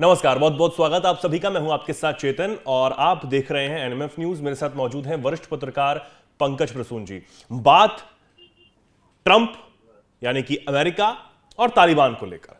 नमस्कार, बहुत बहुत स्वागत आप सभी का। मैं हूं आपके साथ चेतन और आप देख रहे हैं एनएमएफ न्यूज। मेरे साथ मौजूद हैं वरिष्ठ पत्रकार पंकज प्रसून जी। बात ट्रंप यानी कि अमेरिका और तालिबान को लेकर।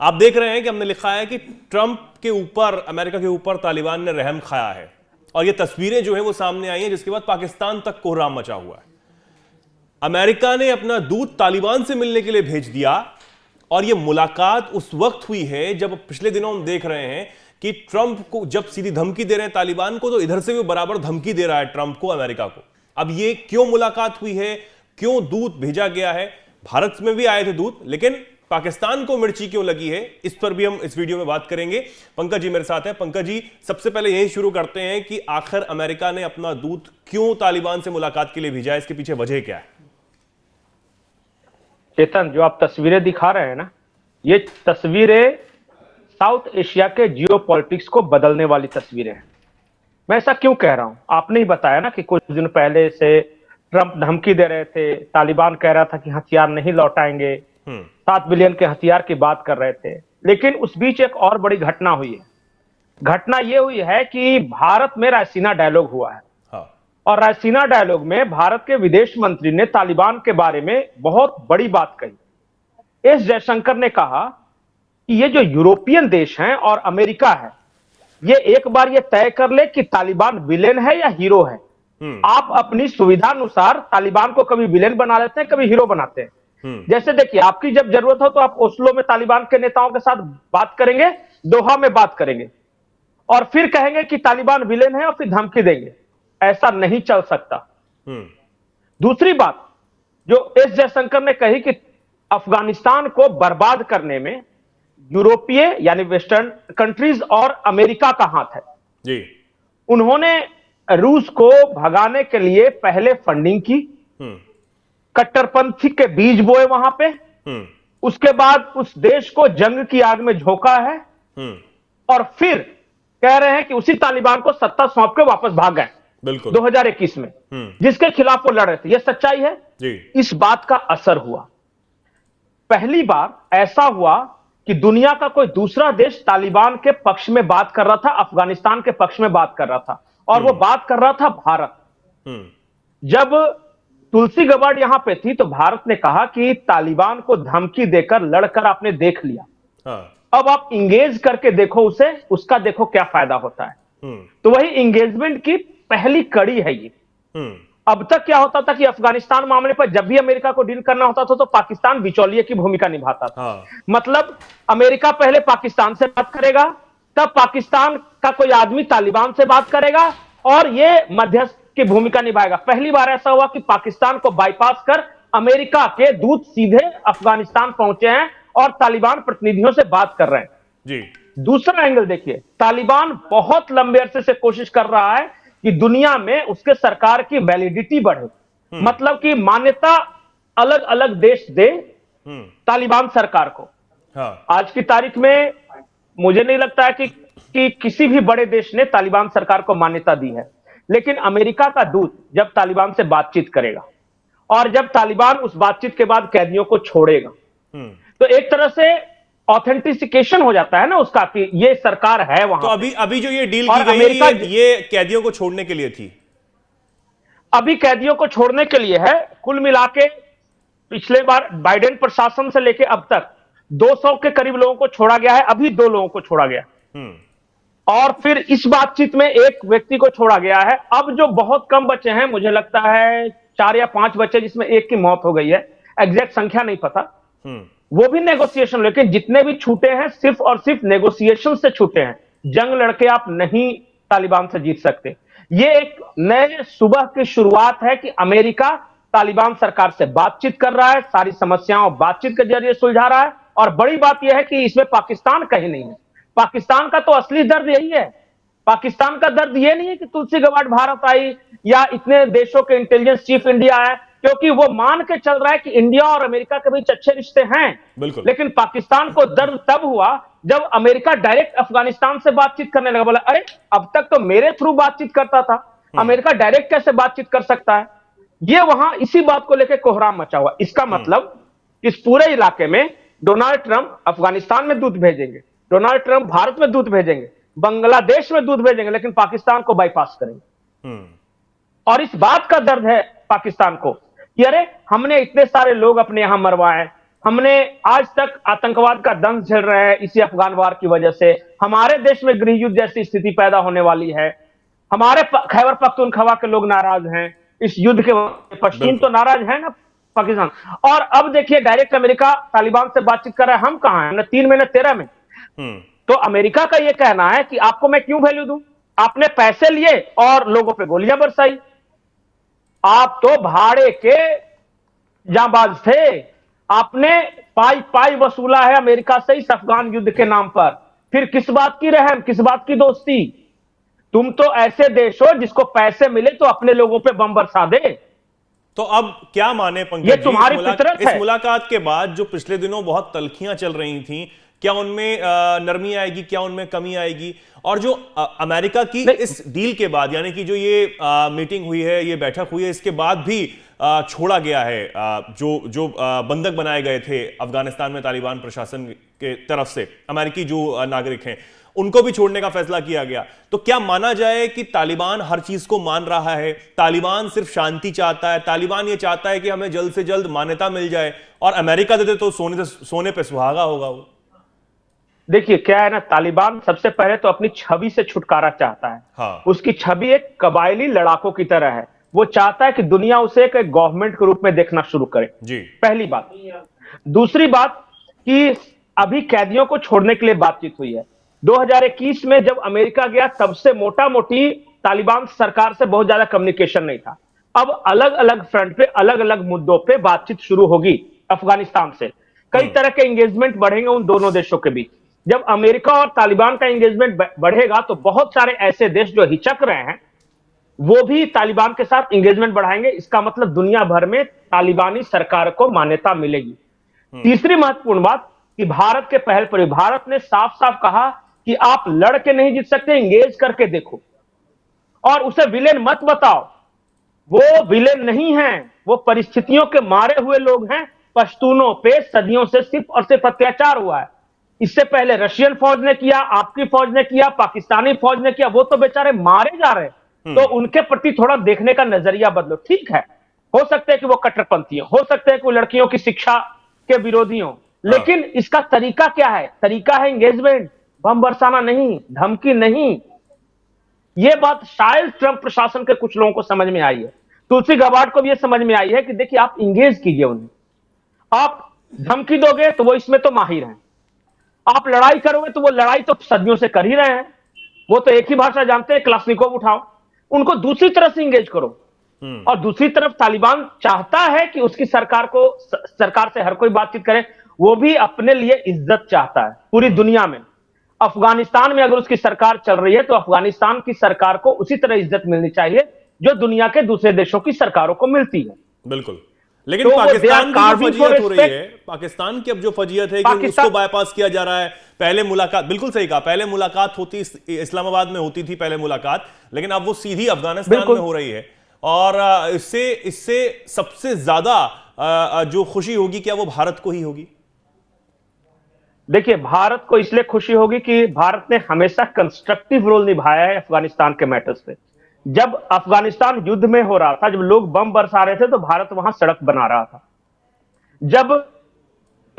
आप देख रहे हैं कि हमने लिखा है कि ट्रंप के ऊपर, अमेरिका के ऊपर तालिबान ने रहम खाया है और ये तस्वीरें जो है वो सामने आई हैं, जिसके बाद पाकिस्तान तक कोहराम मचा हुआ है। अमेरिका ने अपना दूत तालिबान से मिलने के लिए भेज दिया और यह मुलाकात उस वक्त हुई है जब पिछले दिनों हम देख रहे हैं कि ट्रंप को जब सीधी धमकी दे रहे हैं तालिबान को, तो इधर से भी बराबर धमकी दे रहा है ट्रंप को, अमेरिका को। अब ये क्यों मुलाकात हुई है, क्यों दूत भेजा गया है? भारत में भी आए थे दूत, लेकिन पाकिस्तान को मिर्ची क्यों लगी है, इस पर भी हम इस वीडियो में बात करेंगे। पंकज जी मेरे साथ है। पंकज जी, सबसे पहले यही शुरू करते हैं कि आखिर अमेरिका ने अपना दूत क्यों तालिबान से मुलाकात के लिए भेजा है, इसके पीछे वजह क्या है? चेतन, जो आप तस्वीरें दिखा रहे हैं ना, ये तस्वीरें साउथ एशिया के जियोपॉलिटिक्स को बदलने वाली तस्वीरें हैं। मैं ऐसा क्यों कह रहा हूं? आपने ही बताया ना कि कुछ दिन पहले से ट्रंप धमकी दे रहे थे, तालिबान कह रहा था कि हथियार नहीं लौटाएंगे, 7 बिलियन के हथियार की बात कर रहे थे। लेकिन उस बीच एक और बड़ी घटना हुई है। घटना यह हुई है कि भारत में रायसीना डायलॉग हुआ है। और रायसीना डायलॉग में भारत के विदेश मंत्री ने तालिबान के बारे में बहुत बड़ी बात कही। एस जयशंकर ने कहा कि ये जो यूरोपियन देश हैं और अमेरिका है, ये एक बार ये तय कर ले कि तालिबान विलेन है या हीरो है। आप अपनी सुविधानुसार तालिबान को कभी विलेन बना लेते हैं, कभी हीरो बनाते हैं। जैसे देखिए, आपकी जब जरूरत हो तो आप ओस्लो में तालिबान के नेताओं के साथ बात करेंगे, दोहा में बात करेंगे और फिर कहेंगे कि तालिबान विलेन है और फिर धमकी देंगे। ऐसा नहीं चल सकता। दूसरी बात जो एस जयशंकर ने कही कि अफगानिस्तान को बर्बाद करने में यूरोपीय यानी वेस्टर्न कंट्रीज और अमेरिका का हाथ है जी। उन्होंने रूस को भगाने के लिए पहले फंडिंग की, कट्टरपंथी के बीज बोए वहां पे, उसके बाद उस देश को जंग की आग में झोंका है और फिर कह रहे हैं कि उसी तालिबान को सत्ता सौंप के वापस भाग गए। बिल्कुल 2021 में जिसके खिलाफ वो लड़ रहे थे। यह सच्चाई है जी। इस बात का असर हुआ। पहली बार ऐसा हुआ कि दुनिया का कोई दूसरा देश तालिबान के पक्ष में बात कर रहा था, अफगानिस्तान के पक्ष में बात कर रहा था और वो बात कर रहा था भारत। जब तुलसी गबार्ड यहां पे थी तो भारत ने कहा कि तालिबान को धमकी देकर लड़कर आपने देख लिया, अब आप इंगेज करके देखो उसे, उसका देखो क्या फायदा होता है। तो वही इंगेजमेंट की पहली कड़ी है ये। अब तक क्या होता था कि अफगानिस्तान मामले पर जब भी अमेरिका को डील करना होता था तो पाकिस्तान बिचौलिए की भूमिका निभाता था। मतलब अमेरिका पहले पाकिस्तान से बात करेगा, तब पाकिस्तान का कोई आदमी तालिबान से बात करेगा और ये मध्यस्थ की भूमिका निभाएगा। पहली बार ऐसा हुआ कि पाकिस्तान को बाईपास कर अमेरिका के दूत सीधे अफगानिस्तान पहुंचे हैं और तालिबान प्रतिनिधियों से बात कर रहे हैं जी। दूसरा एंगल देखिए, तालिबान बहुत लंबे अरसे से कोशिश कर रहा है कि दुनिया में उसके सरकार की वैलिडिटी बढ़े, मतलब कि मान्यता अलग अलग देश दे तालिबान सरकार को। आज की तारीख में मुझे नहीं लगता है कि किसी भी बड़े देश ने तालिबान सरकार को मान्यता दी है। लेकिन अमेरिका का दूत जब तालिबान से बातचीत करेगा और जब तालिबान उस बातचीत के बाद कैदियों को छोड़ेगा तो एक तरह से ऑथेंटिसिकेशन हो जाता है ना उसका कि ये सरकार है वहां। तो अभी जो ये डील की गई ये कैदियों को छोड़ने के लिए थी, अभी कैदियों को छोड़ने के लिए है। कुल मिला के पिछले बार बाइडेन प्रशासन से लेके अब तक 200 के करीब लोगों को छोड़ा गया है, अभी 2 लोगों को छोड़ा गया और फिर इस बातचीत में एक व्यक्ति को छोड़ा गया है। अब जो बहुत कम बचे हैं, मुझे लगता है 4 या 5 बचे, जिसमें एक की मौत हो गई है, एग्जैक्ट संख्या नहीं पता, वो भी नेगोशिएशन। लेकिन जितने भी छूटे हैं सिर्फ और सिर्फ नेगोशिएशन से छूटे हैं। जंग लड़के आप नहीं तालिबान से जीत सकते। ये एक नए सुबह की शुरुआत है कि अमेरिका तालिबान सरकार से बातचीत कर रहा है, सारी समस्याओं बातचीत के जरिए सुलझा रहा है। और बड़ी बात यह है कि इसमें पाकिस्तान कहीं नहीं है। पाकिस्तान का तो असली दर्द यही है। पाकिस्तान का दर्द यह नहीं है कि तुलसी गबार्ड भारत आई या इतने देशों के इंटेलिजेंस चीफ इंडिया है, क्योंकि वो मान के चल रहा है कि इंडिया और अमेरिका के बीच अच्छे रिश्ते हैं। लेकिन पाकिस्तान को दर्द तब हुआ जब अमेरिका डायरेक्ट अफगानिस्तान से बातचीत करने लगा। बोला, अरे अब तक तो मेरे थ्रू बातचीत करता था, अमेरिका डायरेक्ट कैसे बातचीत कर सकता है। ये वहां इसी बात को लेकर कोहराम मचा हुआ। इसका मतलब इस पूरे इलाके में डोनाल्ड ट्रंप अफगानिस्तान में दूत भेजेंगे, डोनाल्ड ट्रंप भारत में दूत भेजेंगे, बांग्लादेश में दूत भेजेंगे, लेकिन पाकिस्तान को बाईपास करेंगे। और इस बात का दर्द है पाकिस्तान को कि अरे हमने इतने सारे लोग अपने यहां मरवाए, हमने आज तक आतंकवाद का दंश झेल रहे हैं, इसी अफगान वार की वजह से हमारे देश में गृह युद्ध जैसी स्थिति पैदा होने वाली है, हमारे खैबर पख्तूनख्वा के लोग नाराज हैं इस युद्ध के वजह से, पश्तून तो नाराज है ना पाकिस्तान। और अब देखिए डायरेक्ट अमेरिका तालिबान से बातचीत कर रहा है, हम कहां हैं, न 3 में न 13 में। तो अमेरिका का यह कहना है कि आपको मैं क्यों वैल्यू दूं, आपने पैसे लिए और लोगों पे गोलियां बरसाई, आप तो भाड़े के जांबाज थे, आपने पाई पाई वसूला है अमेरिका से इस अफगान युद्ध के नाम पर, फिर किस बात की रहम, किस बात की दोस्ती। तुम तो ऐसे देश हो जिसको पैसे मिले तो अपने लोगों पे बम बरसा दे। तो अब क्या माने पंकज ये जी, तुम्हारी फितरत है। इस मुलाकात के बाद जो पिछले दिनों बहुत तल्खियां चल रही थी, क्या उनमें नरमी आएगी, क्या उनमें कमी आएगी? और जो अमेरिका की इस डील के बाद, यानी कि जो ये मीटिंग हुई है, ये बैठक हुई है, इसके बाद भी छोड़ा गया है जो बंधक बनाए गए थे अफगानिस्तान में तालिबान प्रशासन के तरफ से, अमेरिकी जो नागरिक हैं उनको भी छोड़ने का फैसला किया गया। तो क्या माना जाए कि तालिबान हर चीज को मान रहा है, तालिबान सिर्फ शांति चाहता है, तालिबान ये चाहता है कि हमें जल्द से जल्द मान्यता मिल जाए, और अमेरिका देते तो सोने पे सुहागा होगा वो? देखिए क्या है ना, तालिबान सबसे पहले तो अपनी छवि से छुटकारा चाहता है। हाँ। उसकी छवि एक कबायली लड़ाकों की तरह है, वो चाहता है कि दुनिया उसे एक गवर्नमेंट के रूप में देखना शुरू करे, जी। पहली बात। दूसरी बात कि अभी कैदियों को छोड़ने के लिए बातचीत हुई है। 2021 में जब अमेरिका गया तब से मोटा मोटी तालिबान सरकार से बहुत ज्यादा कम्युनिकेशन नहीं था। अब अलग अलग फ्रंट पे अलग अलग मुद्दों पे बातचीत शुरू होगी अफगानिस्तान से, कई तरह के एंगेजमेंट बढ़ेंगे उन दोनों देशों के बीच। जब अमेरिका और तालिबान का एंगेजमेंट बढ़ेगा तो बहुत सारे ऐसे देश जो हिचक रहे हैं वो भी तालिबान के साथ एंगेजमेंट बढ़ाएंगे। इसका मतलब दुनिया भर में तालिबानी सरकार को मान्यता मिलेगी। तीसरी महत्वपूर्ण बात कि भारत के पहल पर भारत ने साफ साफ कहा कि आप लड़ के नहीं जीत सकते, एंगेज करके देखो, और उसे विलेन मत बताओ। वो विलेन नहीं है, वो परिस्थितियों के मारे हुए लोग हैं। पश्तूनों पे सदियों से सिर्फ और सिर्फ अत्याचार हुआ है। इससे पहले रशियन फौज ने किया, आपकी फौज ने किया, पाकिस्तानी फौज ने किया, वो तो बेचारे मारे जा रहे हैं। तो उनके प्रति थोड़ा देखने का नजरिया बदलो। ठीक है, हो सकता है कि वो कट्टरपंथी हो सकता है कि वो लड़कियों की शिक्षा के विरोधी हो, लेकिन इसका तरीका क्या है? तरीका है एंगेजमेंट, बम बरसाना नहीं, धमकी नहीं। यह बात शायद ट्रंप प्रशासन के कुछ लोगों को समझ में आई है। तुलसी गबार्ड को भी यह समझ में आई है कि देखिए आप इंगेज कीजिए उन्हें, आप धमकी दोगे तो वो इसमें तो माहिर हैं, आप लड़ाई करोगे तो वो लड़ाई तो सदियों से कर ही रहे हैं, वो तो एक ही भाषा जानते हैं, क्लासनिकोव उठाओ, उनको दूसरी तरफ से इंगेज करो। और दूसरी तरफ तालिबान चाहता है कि उसकी सरकार से हर कोई बातचीत करे, वो भी अपने लिए इज्जत चाहता है पूरी दुनिया में। अफगानिस्तान में अगर उसकी सरकार चल रही है तो अफगानिस्तान की सरकार को उसी तरह इज्जत मिलनी चाहिए जो दुनिया के दूसरे देशों की सरकारों को मिलती है। बिल्कुल, लेकिन तो पाकिस्तान की जो फजीयत हो रही है, पाकिस्तान की अब जो फजीयत है कि उसको बाईपास किया जा रहा है। पहले मुलाकात, बिल्कुल सही कहा, पहले मुलाकात होती इस्लामाबाद में होती थी पहले मुलाकात, लेकिन अब वो सीधी अफगानिस्तान में हो रही है। और इससे सबसे ज्यादा जो खुशी होगी, क्या वो भारत को ही होगी? देखिए, भारत को इसलिए खुशी होगी कि भारत ने हमेशा कंस्ट्रक्टिव रोल निभाया है अफगानिस्तान के मैटर्स पे। जब अफगानिस्तान युद्ध में हो रहा था, जब लोग बम बरसा रहे थे तो भारत वहां सड़क बना रहा था। जब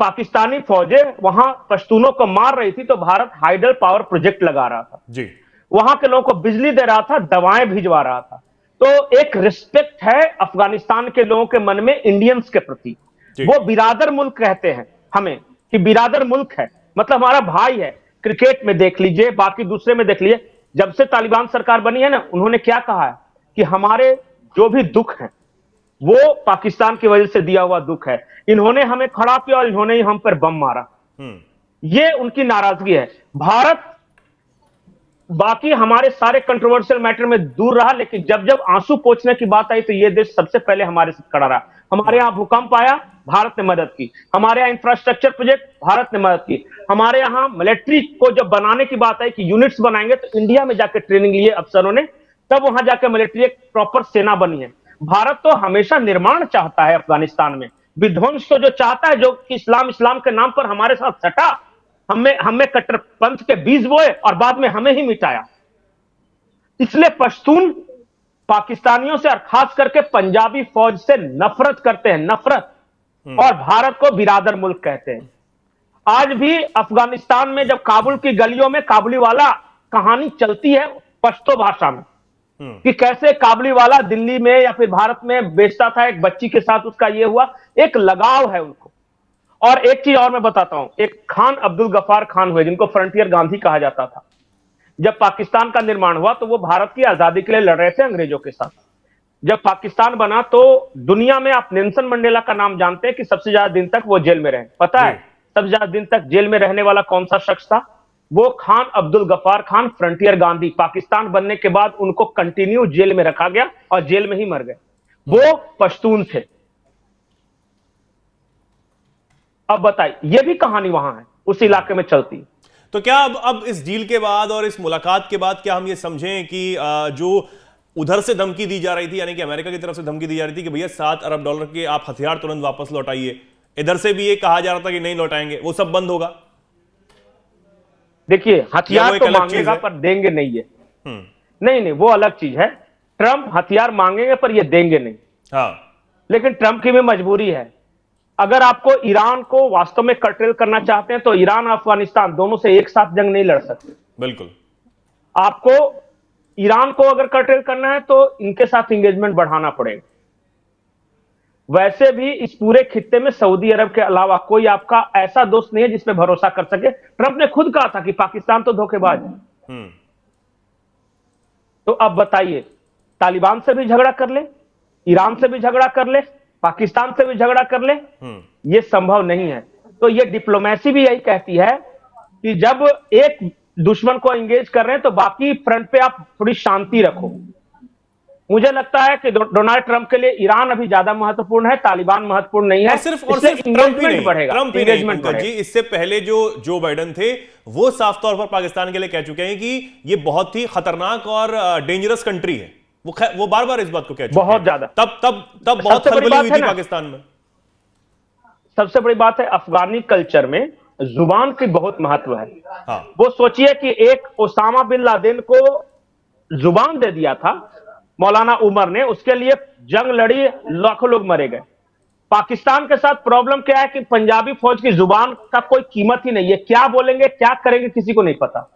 पाकिस्तानी फौजें वहां पश्तूनों को मार रही थी तो भारत हाइडल पावर प्रोजेक्ट लगा रहा था जी। वहां के लोगों को बिजली दे रहा था, दवाएं भिजवा रहा था। तो एक रिस्पेक्ट है अफगानिस्तान के लोगों के मन में इंडियंस के प्रति। वो बिरादर मुल्क कहते हैं हमें कि बिरादर मुल्क है, मतलब हमारा भाई है। क्रिकेट में देख लीजिए, बाकी दूसरे में देख लीजिए, जब से तालिबान सरकार बनी है ना, उन्होंने क्या कहा है कि हमारे जो भी दुख है वो पाकिस्तान की वजह से दिया हुआ दुख है, इन्होंने हमें खड़ा किया और इन्होंने ही हम पर बम मारा। ये उनकी नाराजगी है। भारत बाकी हमारे सारे कंट्रोवर्शियल मैटर में दूर रहा, लेकिन जब जब आंसू पोंछने की बात आई तो ये देश सबसे पहले हमारे साथ खड़ा रहा। हमारे यहां भूकंप आया, भारत ने मदद की। हमारे यहाँ इंफ्रास्ट्रक्चर प्रोजेक्ट, भारत ने मदद की। हमारे यहाँ मिलिट्री को जब बनाने की बात आई कि यूनिट्स बनाएंगे, तो इंडिया में जाकर ट्रेनिंग लिए अफसरों ने, तब वहां जाकर मिलिट्री एक प्रॉपर सेना बनी है। भारत तो हमेशा निर्माण चाहता है अफगानिस्तान में, विध्वंस तो जो चाहता है, जो कि इस्लाम के नाम पर हमारे साथ सटा, हमें कट्टरपंथ के बीज बोए और बाद में हमें ही मिटाया। इसलिए पश्तून पाकिस्तानियों से और खास करके पंजाबी फौज से नफरत करते हैं, नफरत, और भारत को बिरादर मुल्क कहते हैं। आज भी अफगानिस्तान में जब काबुल की गलियों में काबुली वाला कहानी चलती है पश्तो भाषा में, कि कैसे काबुली वाला दिल्ली में या फिर भारत में बेचता था, एक बच्ची के साथ उसका ये हुआ, एक लगाव है उनको। और एक चीज और मैं बताता हूं, एक खान अब्दुल गफ्फार खान हुए जिनको फ्रंटियर गांधी कहा जाता था। जब पाकिस्तान का निर्माण हुआ तो वो भारत की आजादी के लिए लड़ रहे थे अंग्रेजों के साथ। जब पाकिस्तान बना तो दुनिया में आप नेल्सन मंडेला का नाम जानते हैं कि सबसे ज्यादा दिन तक वो जेल में रहे। पता है सबसे ज्यादा दिन तक जेल में रहने वाला कौन सा शख्स था? वो खान अब्दुल गफ्फार खान, फ्रंटियर गांधी। पाकिस्तान बनने के बाद उनको कंटिन्यू जेल में रखा गया और जेल में ही मर गए। वो पश्तून थे। अब बताइए, ये भी कहानी वहां है, उस इलाके में चलती है। तो क्या अब इस डील के बाद और इस मुलाकात के बाद क्या हम ये समझें कि जो उधर से धमकी दी जा रही थी, यानी कि अमेरिका की तरफ से धमकी दी जा रही थी कि भैया $7 अरब के आप हथियार तुरंत वापस लौटाइए, इधर से भी ये कहा जा रहा था कि नहीं लौटाएंगे, वो सब बंद होगा? देखिए, हथियार तो मांगेगा पर देंगे नहीं है। नहीं, वो अलग चीज है। ट्रंप हथियार मांगेंगे पर ये देंगे नहीं। हाँ, लेकिन ट्रंप की भी मजबूरी है। अगर आपको ईरान को वास्तव में कर्टेल करना चाहते हैं तो ईरान और अफगानिस्तान दोनों से एक साथ जंग नहीं लड़ सकते। बिल्कुल। आपको ईरान को अगर कर्टेल करना है तो इनके साथ एंगेजमेंट बढ़ाना पड़ेगा। वैसे भी इस पूरे खित्ते में सऊदी अरब के अलावा कोई आपका ऐसा दोस्त नहीं है जिस पे भरोसा कर सके। ट्रंप ने खुद कहा था कि पाकिस्तान तो धोखेबाज है। तो अब बताइए, तालिबान से भी झगड़ा कर ले, ईरान से भी झगड़ा कर ले, पाकिस्तान से भी झगड़ा कर ले, ये संभव नहीं है। तो ये डिप्लोमेसी भी यही कहती है कि जब एक दुश्मन को एंगेज कर रहे हैं तो बाकी फ्रंट पे आप थोड़ी शांति रखो। मुझे लगता है कि डोनाल्ड ट्रंप के लिए ईरान अभी ज्यादा महत्वपूर्ण है, तालिबान महत्वपूर्ण नहीं है। और सिर्फ ट्रंप ही नहीं, बढ़ेगा, ट्रंप ही नहीं पंकज जी, इससे पहले जो जो बाइडेन थे वो साफ तौर पर पाकिस्तान के लिए कह चुके हैं कि ये बहुत ही खतरनाक और डेंजरस कंट्री है। वो बार बार इस बात को कह चुके हैं, बहुत ज्यादा। तब बहुत खलबली हुई थी पाकिस्तान में। सबसे बड़ी बात है, अफगानी कल्चर में जुबान की बहुत महत्व है। हाँ। वो सोचिए कि एक ओसामा बिन लादेन को जुबान दे दिया था मौलाना उमर ने, उसके लिए जंग लड़ी, लाखों लोग मरे गए। पाकिस्तान के साथ प्रॉब्लम क्या है कि पंजाबी फौज की जुबान का कोई कीमत ही नहीं है। क्या बोलेंगे, क्या करेंगे, किसी को नहीं पता।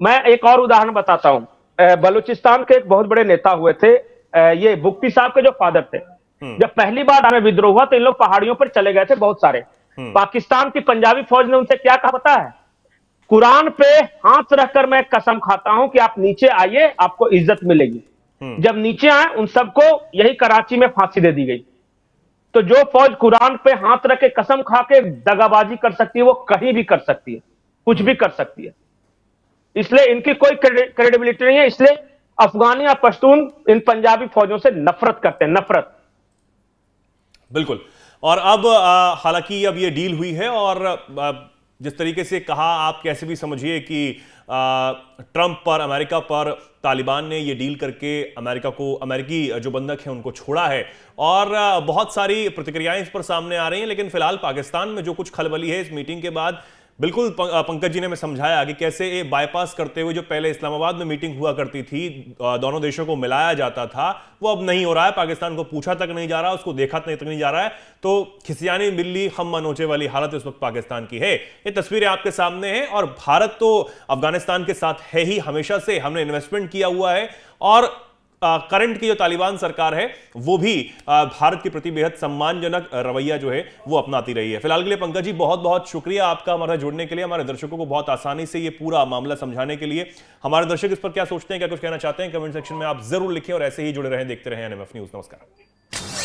मैं एक और उदाहरण बताता हूं। बलूचिस्तान के एक बहुत बड़े नेता हुए थे, ये बुख्ती साहब के जो फादर थे। जब पहली बार हमें विद्रोह हुआ तो इन लोग पहाड़ियों पर चले गए थे बहुत सारे। पाकिस्तान की पंजाबी फौज ने उनसे क्या कहा पता है? कुरान पे हाथ रखकर मैं कसम खाता हूं कि आप नीचे आइए, आपको इज्जत मिलेगी। जब नीचे आए उन सबको यही कराची में फांसी दे दी गई। तो जो फौज कुरान पे हाथ रख के कसम खा के दगाबाजी कर सकती है वो कहीं भी कर सकती है, कुछ भी कर सकती है। इसलिए इनकी कोई क्रेडिबिलिटी नहीं है। इसलिए अफगानी या पश्तून इन पंजाबी फौजों से नफरत करते हैं, नफरत। बिल्कुल। और अब हालांकि अब ये डील हुई है और जिस तरीके से कहा, आप कैसे भी समझिए कि ट्रंप पर, अमेरिका पर तालिबान ने ये डील करके अमेरिका को, अमेरिकी जो बंधक हैं उनको छोड़ा है। और बहुत सारी प्रतिक्रियाएं इस पर सामने आ रही हैं। लेकिन फिलहाल पाकिस्तान में जो कुछ खलबली है इस मीटिंग के बाद, बिल्कुल पंकज जी ने हमें समझाया कि कैसे ये बाईपास करते हुए जो पहले इस्लामाबाद में मीटिंग हुआ करती थी, दोनों देशों को मिलाया जाता था, वो अब नहीं हो रहा है। पाकिस्तान को पूछा तक नहीं जा रहा, उसको देखा तक नहीं जा रहा है। तो खिसियानी बिल्ली खम्मा नोचे वाली हालत इस वक्त पाकिस्तान की है। ये तस्वीरें आपके सामने हैं। और भारत तो अफगानिस्तान के साथ है ही, हमेशा से हमने इन्वेस्टमेंट किया हुआ है। और करंट की जो तालिबान सरकार है वो भी भारत के प्रति बेहद सम्मानजनक रवैया जो है वो अपनाती रही है। फिलहाल के लिए पंकज जी बहुत बहुत शुक्रिया आपका हमारा जुड़ने के लिए, हमारे दर्शकों को बहुत आसानी से ये पूरा मामला समझाने के लिए। हमारे दर्शक इस पर क्या सोचते हैं, क्या कुछ कहना चाहते हैं, कमेंट सेक्शन में आप जरूर लिखें और ऐसे ही जुड़े रहें, देखते रहें एनएमएफ न्यूज। नमस्कार।